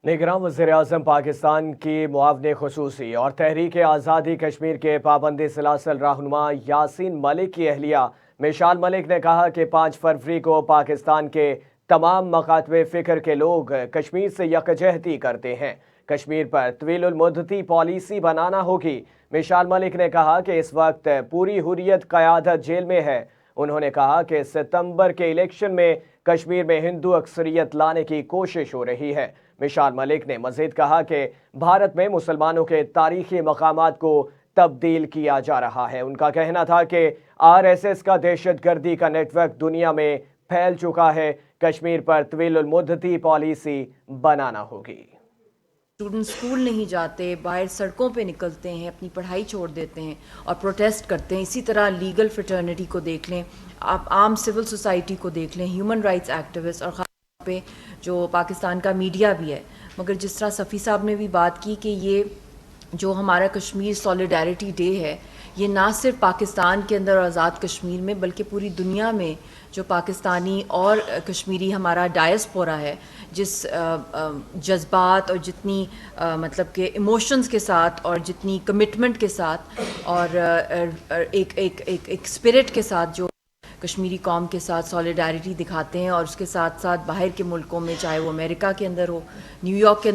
निगरान वज़ीर-ए-आज़म पाकिस्तान की मुआविन ख़ुसूसी और तहरीक आज़ादी कश्मीर के पाबंदी सिलासिल रहनुमा यासीन मलिक की अहलिया मिशाल मलिक ने कहा कि 5 फरवरी को पाकिस्तान के तमाम मकातबे फ़िक्र के लोग कश्मीर से यकजहती करते हैं। कश्मीर पर तवीलुल मुद्दती पॉलिसी बनाना होगी। मिशाल मलिक ने कहा कि इस वक्त पूरी हुर्रियत क़यादत जेल में है। उन्होंने कहा कि सितंबर के इलेक्शन में कश्मीर में हिंदू अक्सरियत लाने की कोशिश हो रही है। मिशाल मलिक ने मजीद कहा कि भारत में मुसलमानों के तारीखी मकामात को तब्दील किया जा रहा है। उनका कहना था कि RSS का दहशतगर्दी का नेटवर्क दुनिया में फैल चुका है। कश्मीर पर तवीलुल मुद्दती पॉलिसी बनाना होगी। स्टूडेंट स्कूल नहीं जाते, बाहर सड़कों पे निकलते हैं, अपनी पढ़ाई छोड़ देते हैं और प्रोटेस्ट करते हैं। इसी तरह लीगल फ्रेटर्निटी को देख लें, आप आम सिविल सोसाइटी को देख लें, ह्यूमन राइट्स एक्टिविस्ट और ख़ास पे जो पाकिस्तान का मीडिया भी है। मगर जिस तरह सफ़ी साहब ने भी बात की कि ये जो हमारा कश्मीर सॉलिडारिटी डे है, ये ना सिर्फ पाकिस्तान के अंदर और आज़ाद कश्मीर में बल्कि पूरी दुनिया में जो पाकिस्तानी और कश्मीरी हमारा डायस्पोरा है, जिस जज्बात और जितनी मतलब के इमोशंस के साथ और जितनी कमिटमेंट के साथ और एक स्पिरिट के साथ जो कश्मीरी कौम के साथ सॉलिडारिटी दिखाते हैं और उसके साथ साथ बाहर के मुल्कों में, चाहे वो अमेरिका के अंदर हो, न्यूयॉर्क के